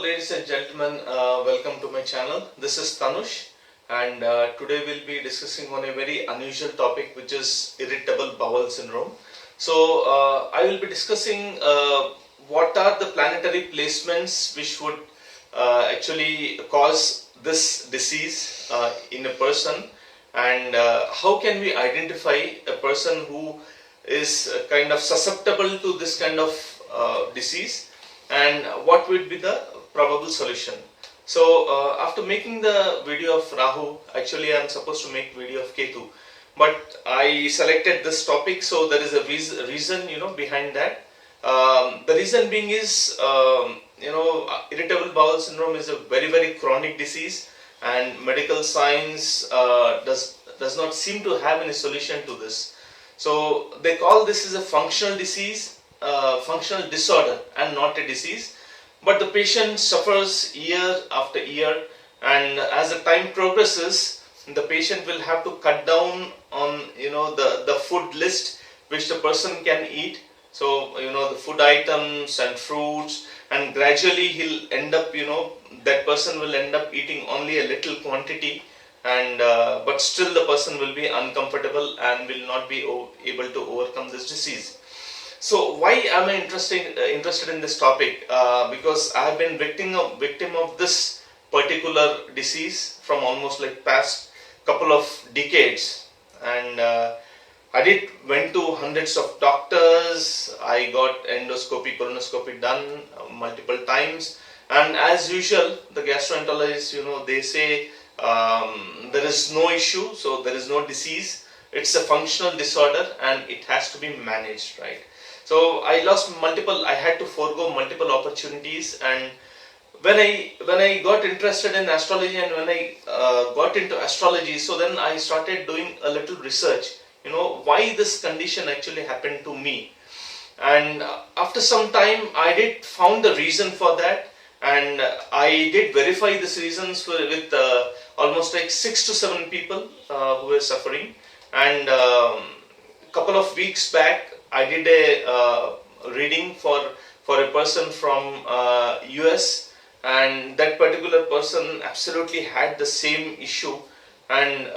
ladies and gentlemen, welcome to my channel. This is Tanush, and today we'll be discussing on a very unusual topic, which is irritable bowel syndrome. So I will be discussing what are the planetary placements which would actually cause this disease in a person, and how can we identify a person who is kind of susceptible to this kind of disease, and what would be the probable solution. So after making the video of Rahu, actually I am supposed to make video of Ketu, but I selected this topic, so there is a reason behind that. The reason being is irritable bowel syndrome is a very chronic disease, and medical science does not seem to have any solution to this. So they call this is a functional disease, functional disorder, and not a disease. But the patient suffers year after year, and as the time progresses, the patient will have to cut down on the food list which the person can eat. So the food items and fruits, and gradually he'll end up that person will end up eating only a little quantity, and but still the person will be uncomfortable and will not be able to overcome this disease. So why am I interested in this topic? Because I have been victim of this particular disease from almost like past couple of decades, and I went to hundreds of doctors. I got endoscopy, colonoscopy done multiple times, and as usual, the gastroenterologists, they say there is no issue, so there is no disease. It's a functional disorder, and it has to be managed, right? So I had to forego multiple opportunities, and when I got interested in astrology, and when I got into astrology, so then I started doing a little research, why this condition actually happened to me. And after some time, I did found the reason for that, and I did verify these reasons with almost like 6 to 7 people who were suffering. And couple of weeks back, I did a reading for a person from US, and that particular person absolutely had the same issue, and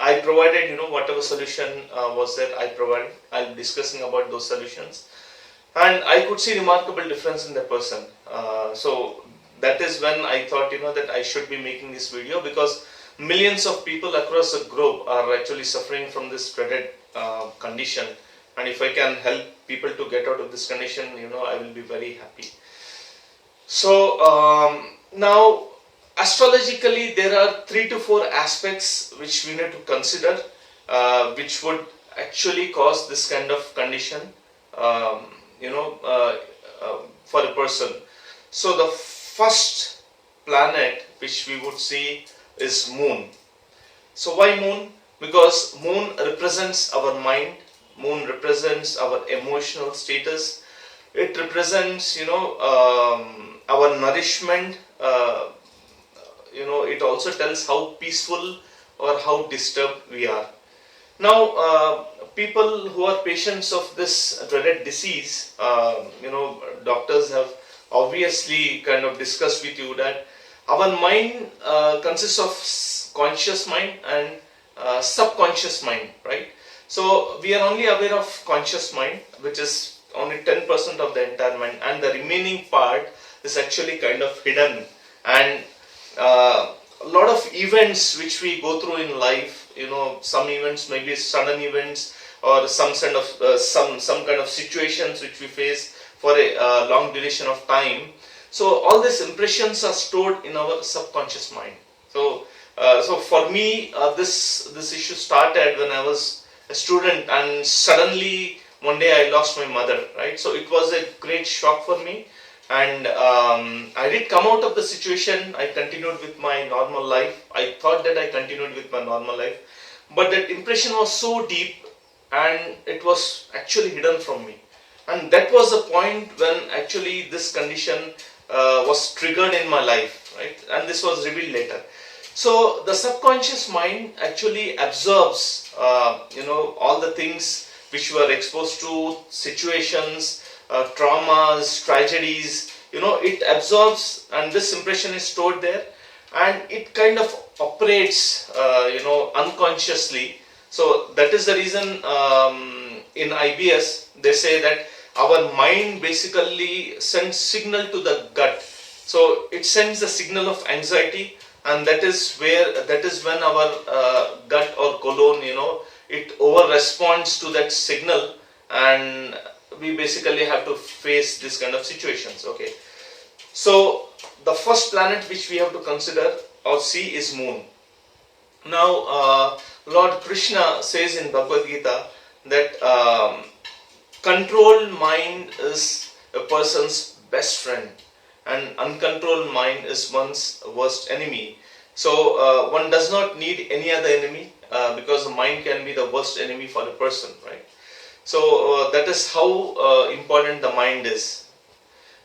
I provided whatever solution was there. I'll be discussing about those solutions, and I could see remarkable difference in the person. So that is when I thought that I should be making this video, because millions of people across the globe are actually suffering from this dreaded condition, and if I can help people to get out of this condition, I will be very happy. So now, astrologically, there are 3 to 4 aspects which we need to consider, which would actually cause this kind of condition, for a person. So the first planet which we would see is Moon. So why Moon? Because Moon represents our mind. Moon represents our emotional status. It represents our nourishment. It also tells how peaceful or how disturbed we are. Now people who are patients of this dreaded disease, doctors have obviously kind of discussed with you that our mind consists of conscious mind and subconscious mind, right? So we are only aware of conscious mind, which is only 10% of the entire mind, and the remaining part is actually kind of hidden. And a lot of events which we go through in life, some events may be sudden events, or some kind of situations which we face for a long duration of time. So all these impressions are stored in our subconscious mind. So for me, this issue started when I was a student, and suddenly one day I lost my mother, right? So it was a great shock for me, and I did come out of the situation. I continued with my normal life. I thought that I continued with my normal life, but that impression was so deep, and it was actually hidden from me. And that was the point when actually this condition was triggered in my life, right? And this was revealed later. So the subconscious mind actually absorbs, all the things which you are exposed to, situations, traumas, tragedies, it absorbs, and this impression is stored there, and it kind of operates unconsciously. So that is the reason in IBS they say that our mind basically sends signal to the gut. So it sends the signal of anxiety, and that is when our gut or colon, it over responds to that signal, and we basically have to face this kind of situations. Okay, so the first planet which we have to consider or see is moon. Now Lord Krishna says in Bhagavad Gita that controlled mind is a person's best friend, and uncontrolled mind is one's worst enemy. So one does not need any other enemy, because the mind can be the worst enemy for a person, right? So that is how important the mind is.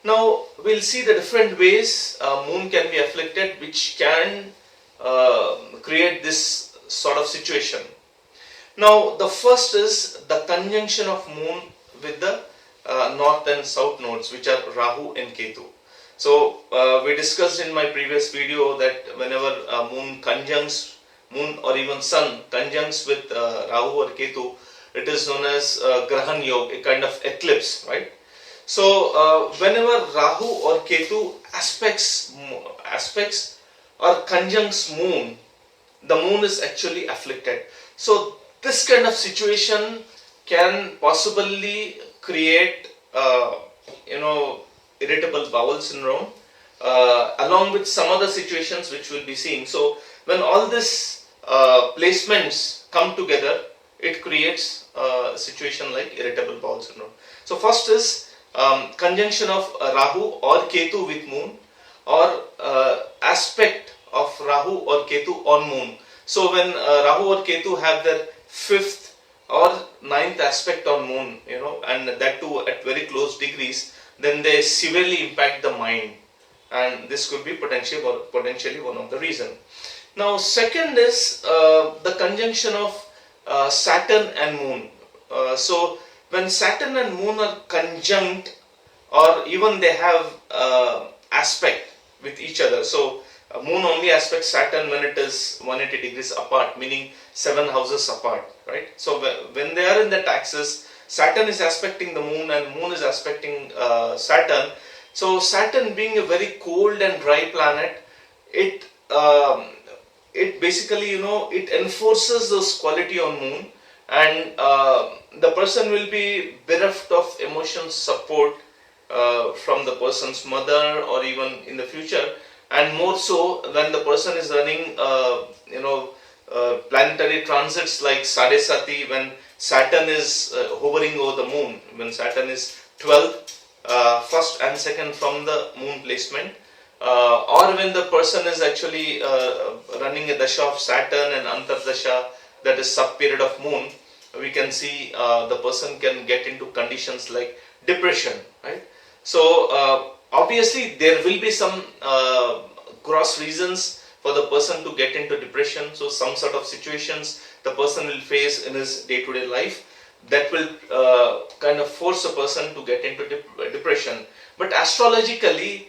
Now we'll see the different ways moon can be afflicted, which can create this sort of situation. Now the first is the conjunction of moon with the north and south nodes, which are Rahu and Ketu. So we discussed in my previous video that whenever moon or even sun conjuncts with Rahu or Ketu, it is known as Grahan Yoga, a kind of eclipse, right? So whenever Rahu or Ketu aspects or conjuncts moon, the moon is actually afflicted. So this kind of situation can possibly create irritable bowel syndrome, along with some other situations which we'll be seeing. So when all these placements come together, it creates a situation like irritable bowel syndrome. So first is conjunction of Rahu or Ketu with moon, or aspect of Rahu or Ketu on moon. So when Rahu or Ketu have their 5th or 9th aspect on moon, and that too at very close degrees, then they severely impact the mind, and this could be potentially one of the reason. Now second is the conjunction of Saturn and moon. So when Saturn and moon are conjunct, or even they have aspect with each other. So moon only aspects Saturn when it is 180 degrees apart, meaning 7 houses apart, right? So when they are in that axis, Saturn is aspecting the moon and moon is aspecting Saturn. So Saturn being a very cold and dry planet, it basically it enforces this quality on moon, and the person will be bereft of emotional support from the person's mother, or even in the future, and more so when the person is running planetary transits like Sadesati, when Saturn is hovering over the moon, when Saturn is 12th, first and second from the moon placement, or when the person is actually running a dasha of Saturn and Antardasha, that is sub period of moon, we can see the person can get into conditions like depression, right? So obviously there will be some gross reasons for the person to get into depression. So some sort of situations the person will face in his day-to-day life that will kind of force a person to get into depression. But astrologically,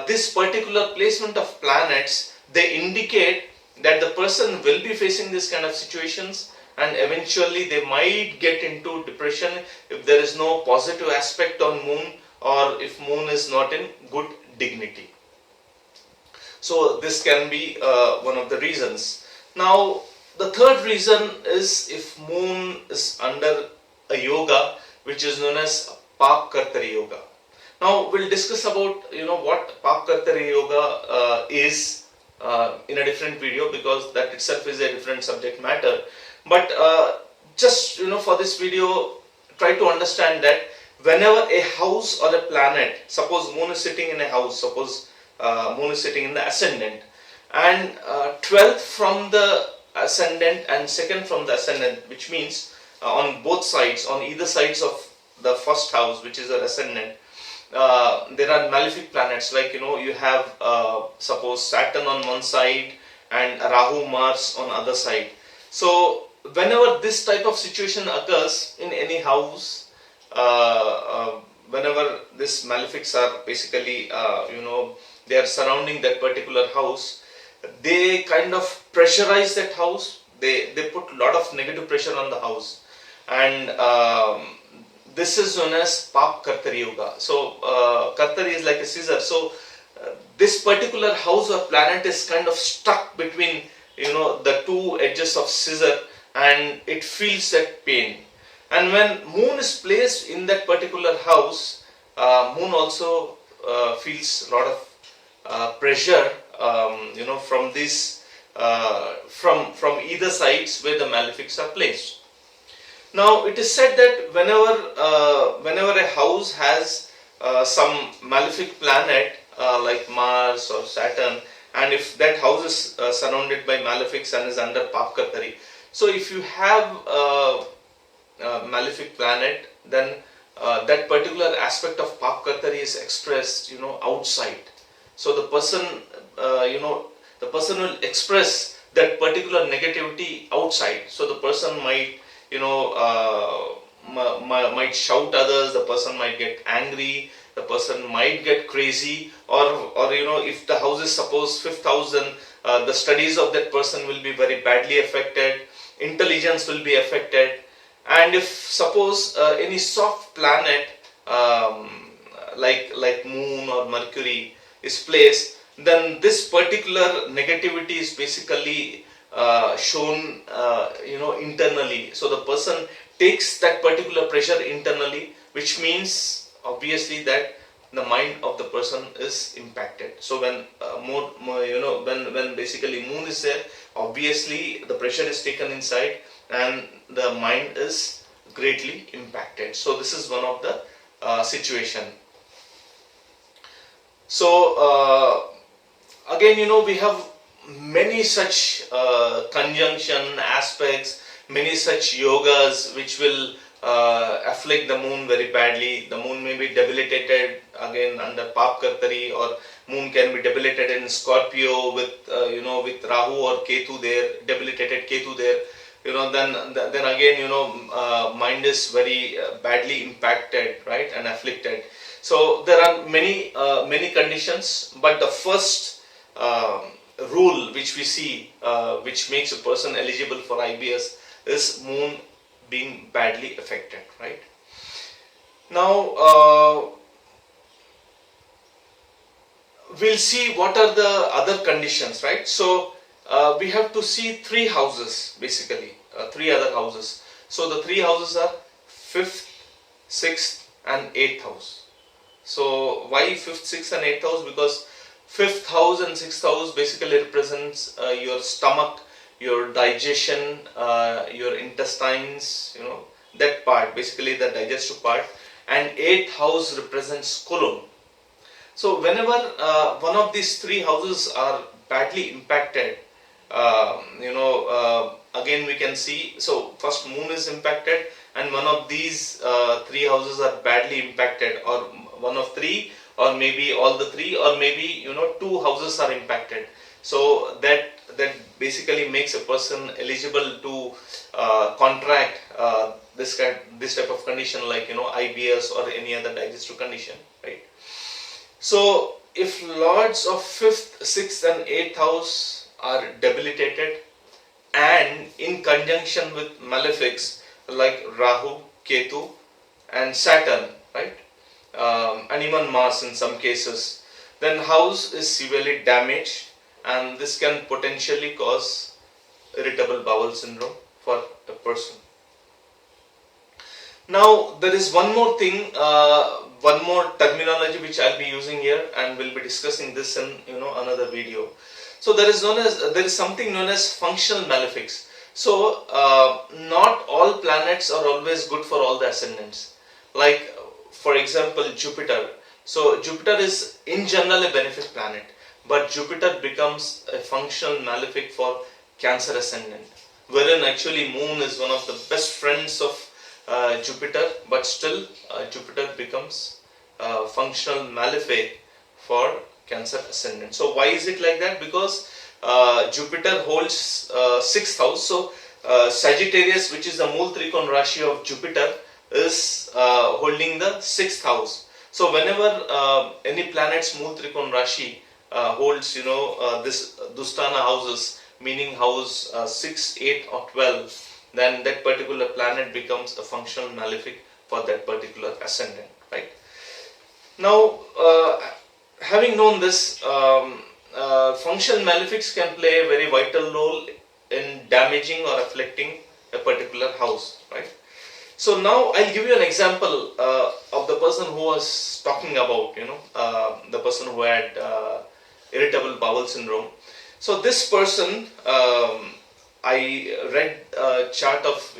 this particular placement of planets, they indicate that the person will be facing this kind of situations, and eventually they might get into depression if there is no positive aspect on moon, or if moon is not in good dignity. So this can be one of the reasons. Now the third reason is if moon is under a yoga which is known as Pap Kartari Yoga. Now we'll discuss about what Pap Kartari Yoga is in a different video, because that itself is a different subject matter. But just for this video, try to understand that whenever a house or a planet, suppose moon is sitting in a house, suppose moon is sitting in the ascendant, and 12th from the ascendant and second from the ascendant, which means on both sides, on either sides of the first house, which is the ascendant, there are malefic planets, like you have suppose Saturn on one side and Rahu, Mars on other side. So whenever this type of situation occurs in any house, whenever this malefics are basically, they are surrounding that particular house, they kind of pressurize that house. They put a lot of negative pressure on the house, and this is known as Pap Kartari Yoga. So Kartari is like a scissor. So this particular house or planet is kind of stuck between the two edges of scissor, and it feels that pain. And when moon is placed in that particular house, moon also feels a lot of pressure, from this, from either sides where the malefics are placed. Now it is said that whenever a house has some malefic planet like Mars or Saturn, and if that house is surrounded by malefics and is under Papkartari, so if you have a malefic planet, then that particular aspect of Papkartari is expressed outside. So the person the person will express that particular negativity outside. So the person might might shout others, the person might get angry, the person might get crazy, or if the house is suppose 5th house, then the studies of that person will be very badly affected, intelligence will be affected. And if suppose any soft planet like moon or Mercury is placed, then this particular negativity is basically shown internally. So the person takes that particular pressure internally, which means obviously that the mind of the person is impacted. So when when basically moon is there, obviously the pressure is taken inside and the mind is greatly impacted. So this is one of the situation. So again, we have many such conjunction aspects, many such yogas which will afflict the moon very badly. The moon may be debilitated again under Papkartari, or moon can be debilitated in Scorpio with with Rahu or Ketu there, debilitated Ketu there. Then again mind is very badly impacted, right, and afflicted. So there are many conditions, but the first rule which we see which makes a person eligible for IBS is moon being badly affected, right? Now we'll see what are the other conditions, right? So we have to see 3 houses, basically 3 other houses. So the 3 houses are 5th, 6th and 8th house. So why 5th, 6th and 8th house? Because 5th house and 6th house basically represents your stomach, your digestion, your intestines, that part, basically the digestive part. And 8th house represents colon. So whenever one of these 3 houses are badly impacted, again we can see, so first moon is impacted and one of these 3 houses are badly impacted, or one of 3, or maybe all the 3, or maybe 2 houses are impacted. So that basically makes a person eligible to contract this type of condition, like IBS or any other digestive condition, right? So if lords of 5th, 6th and 8th house are debilitated and in conjunction with malefics like Rahu, Ketu and Saturn, right, and even Mars in some cases, then house is severely damaged, and this can potentially cause irritable bowel syndrome for a person. Now there is one more thing, one more terminology which I'll be using here, and we'll be discussing this in another video. So there is something known as functional malefics. So not all planets are always good for all the ascendants. Like for example Jupiter. So Jupiter is in general a benefit planet, but Jupiter becomes a functional malefic for Cancer ascendant, wherein actually moon is one of the best friends of Jupiter, but still Jupiter becomes functional malefic for Cancer ascendant. So why is it like that? Because Jupiter holds 6th house. So Sagittarius, which is the Mool Trikon Rashi of Jupiter, is holding the 6th house. So whenever any planet's Mool Trikon Rashi holds, this Dusthana houses, meaning house 6, 8 or 12, then that particular planet becomes a functional malefic for that particular ascendant, right? Now, having known this, functional malefics can play a very vital role in damaging or afflicting a particular house, right? So now I'll give you an example of the person who was talking about, the person who had irritable bowel syndrome. So this person, I read a chart of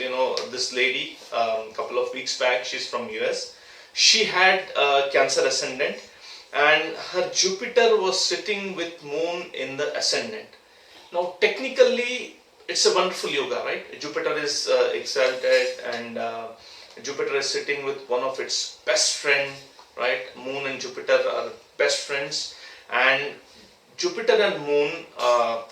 this lady a couple of weeks back. She's from US. She had Cancer ascendant, and her Jupiter was sitting with Moon in the ascendant. Now technically it's a wonderful yoga, right? Jupiter is exalted, and Jupiter is sitting with one of its best friend, right? Moon and Jupiter are best friends, and Jupiter and Moon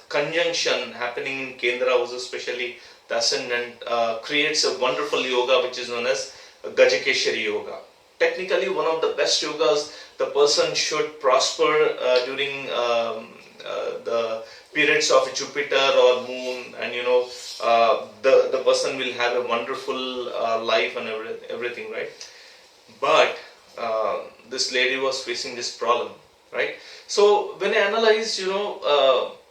conjunction happening in Kendra house, especially the ascendant, creates a wonderful yoga which is known as Gajakeshari yoga. Technically one of the best yogas. The person should prosper during the periods of Jupiter or Moon, and the person will have a wonderful life and everything, right? But this lady was facing this problem, right? So when I analyzed,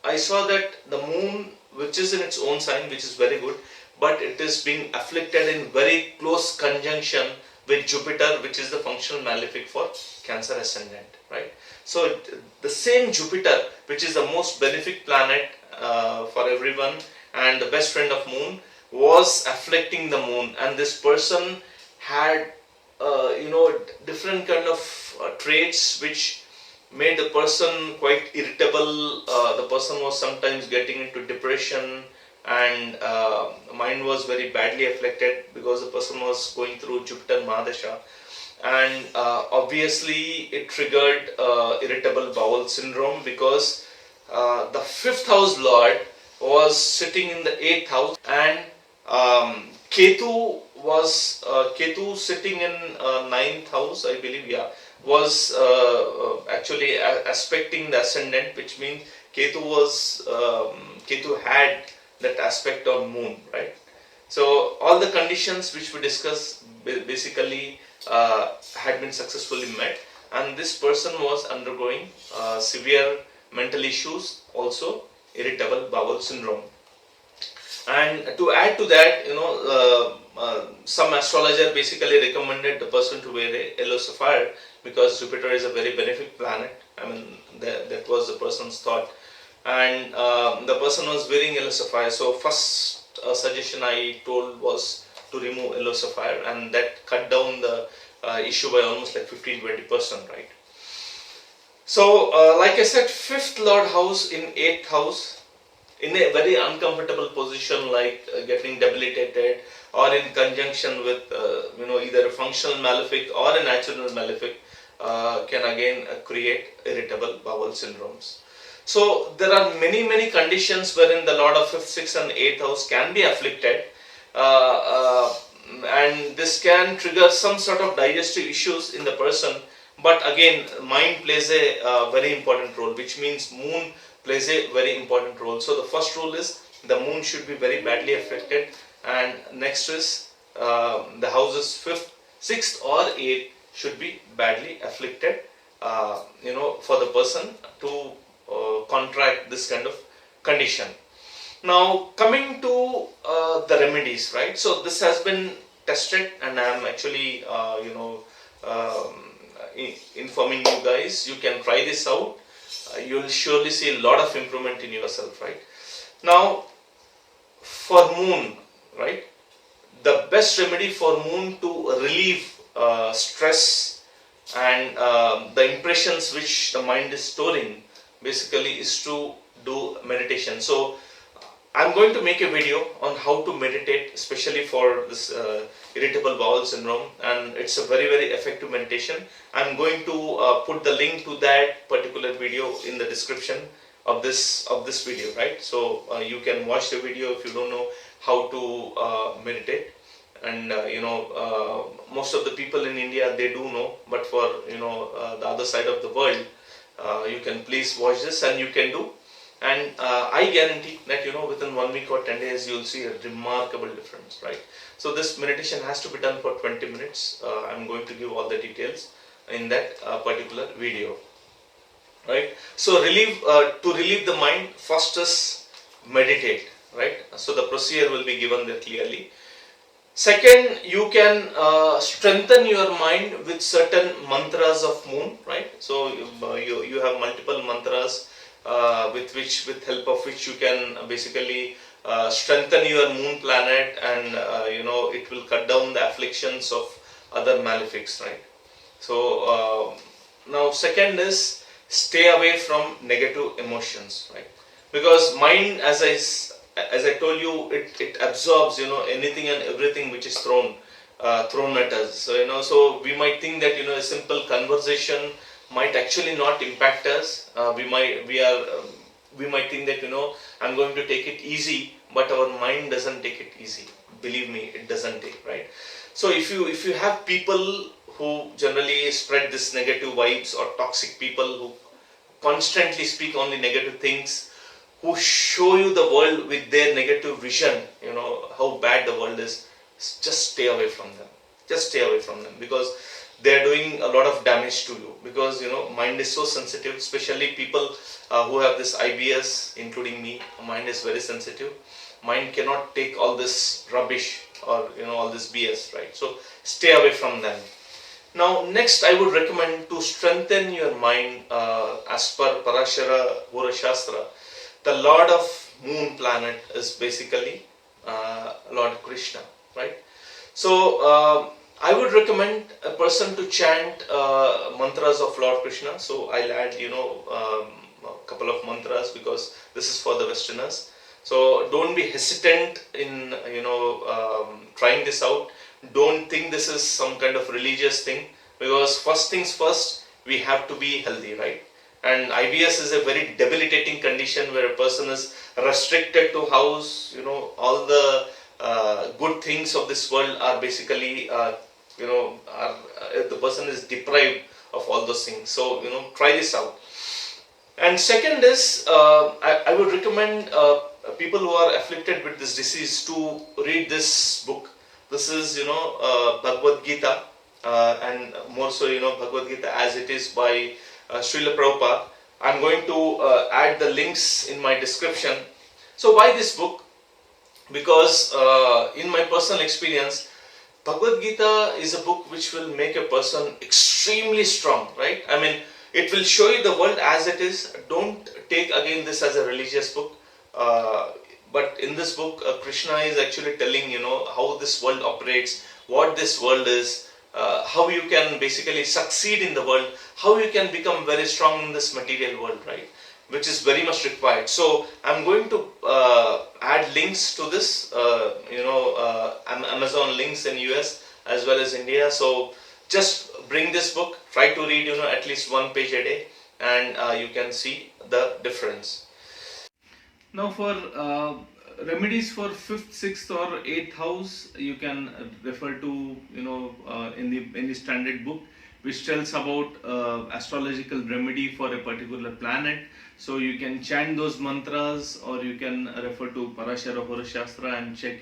I saw that the Moon, which is in its own sign, which is very good, but it is being afflicted in very close conjunction with Jupiter, which is the functional malefic for Cancer ascendant, right? So the same Jupiter, which is the most benefic planet for everyone and the best friend of Moon, was afflicting the Moon, and this person had different kind of traits which made the person quite irritable. The person was sometimes getting into depression, and mind was very badly afflicted because the person was going through Jupiter Mahadasha, and obviously it triggered irritable bowel syndrome because the 5th house lord was sitting in the 8th house, and Ketu was Ketu sitting in 9th house, I believe, was actually aspecting the ascendant, which means Ketu had that aspect on Moon, right? So all the conditions which we discussed basically had been successfully met, and this person was undergoing severe mental issues, also irritable bowel syndrome. And to add to that, some astrologer basically recommended the person to wear a yellow sapphire because Jupiter is a very benefic planet. I mean, that was the person's thought, and the person was wearing yellow sapphire. So first suggestion I told was to remove yellow sapphire, and that cut down the issue by almost like 15-20%, right? So like I said, 5th lord house in 8th house, in a very uncomfortable position, like getting debilitated or in conjunction with either a functional malefic or a natural malefic, can again create irritable bowel syndromes. So there are many conditions wherein the lord of 5th, 6th and 8th house can be afflicted, and this can trigger some sort of digestive issues in the person. But again, mind plays a very important role, which means Moon plays a very important role. So the first rule is the Moon should be very badly affected, and next is the houses 5th, 6th or 8th should be badly afflicted, for the person to contract this kind of condition. Now coming to the remedies, right? So this has been tested, and I am actually informing you guys. You can try this out. You will surely see a lot of improvement in yourself, right? Now for Moon, right, the best remedy for Moon to relieve stress and the impressions which the mind is storing basically is to do meditation. So I'm going to make a video on how to meditate, especially for this irritable bowel syndrome, and it's a very effective meditation. I'm going to put the link to that particular video in the description of this video, right? So you can watch the video if you don't know how to meditate. and most of the people in India, they do know, but for the other side of the world, you can please watch this and you can do, and I guarantee that within 1 week or 10 days you'll see a remarkable difference, right? So this meditation has to be done for 20 minutes. I'm going to give all the details in that particular video, right? So to relieve the mind, first is meditate, right? So the procedure will be given there clearly. Second, you can strengthen your mind with certain mantras of moon, right? So you have multiple mantras with help of which you can basically strengthen your moon planet, and it will cut down the afflictions of other malefics, right? So now second is stay away from negative emotions, right? Because mind, as I told you, it absorbs anything and everything which is thrown at us. So so we might think that a simple conversation might actually not impact us. We might think that I'm going to take it easy, but our mind doesn't take it easy. Believe me, it doesn't take, right? So if you have people who generally spread this negative vibes, or toxic people who constantly speak only negative things, who show you the world with their negative vision, how bad the world is, just stay away from them. Just stay away from them, because they are doing a lot of damage to you. Because mind is so sensitive, especially people who have this IBS, including me. Mind is very sensitive. Mind cannot take all this rubbish or all this BS, right? So stay away from them. Now next, I would recommend to strengthen your mind as per Parashara Hora Shastra. The Lord of Moon planet is basically Lord Krishna, right? So I would recommend a person to chant mantras of Lord Krishna. So I'll add a couple of mantras, because this is for the Westerners. So don't be hesitant in trying this out. Don't think this is some kind of religious thing, because first things first, we have to be healthy, right? And IBS is a very debilitating condition where a person is restricted to house. All the good things of this world are basically the person is deprived of all those things. So try this out. And second is I would recommend people who are afflicted with this disease to read this book. This is Bhagavad Gita, and more so Bhagavad Gita as it is by Srila Prabhupada. I'm going to add the links in my description. So why this book? Because in my personal experience, Bhagavad Gita is a book which will make a person extremely strong, right? I mean, it will show you the world as it is. Don't take again this as a religious book. But in this book, Krishna is actually telling how this world operates, what this world is, how you can basically succeed in the world, how you can become very strong in this material world, right? Which is very much required. So I'm going to add links to this, Amazon links in US as well as India. So just bring this book, try to read at least one page a day, and you can see the difference. Now for remedies for 5th, 6th or 8th house, you can refer to in the standard book, which tells about astrological remedy for a particular planet. So you can chant those mantras, or you can refer to Parashara Hora Shastra and check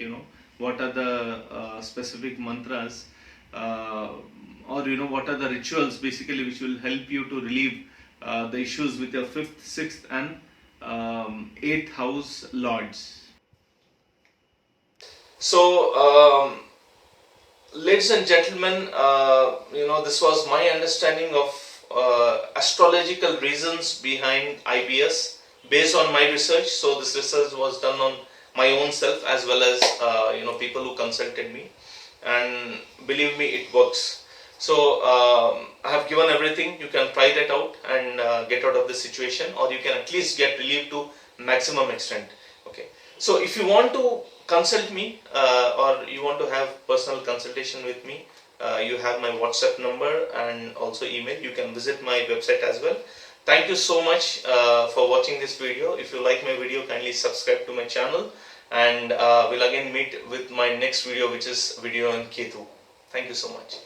what are the specific mantras, or what are the rituals basically which will help you to relieve the issues with your 5th, 6th and 8th house lords. So ladies and gentlemen, this was my understanding of astrological reasons behind IBS based on my research. So this research was done on my own self as well as people who consulted me, and believe me, it works. So I have given everything. You can try that out and get out of this situation, or you can at least get relief to maximum extent. Okay. So if you want to consult me or you want to have personal consultation with me, you have my WhatsApp number and also email. You can visit my website as well. Thank you so much for watching this video. If you like my video, kindly subscribe to my channel and we'll again meet with my next video, which is video on Ketu. Thank you so much.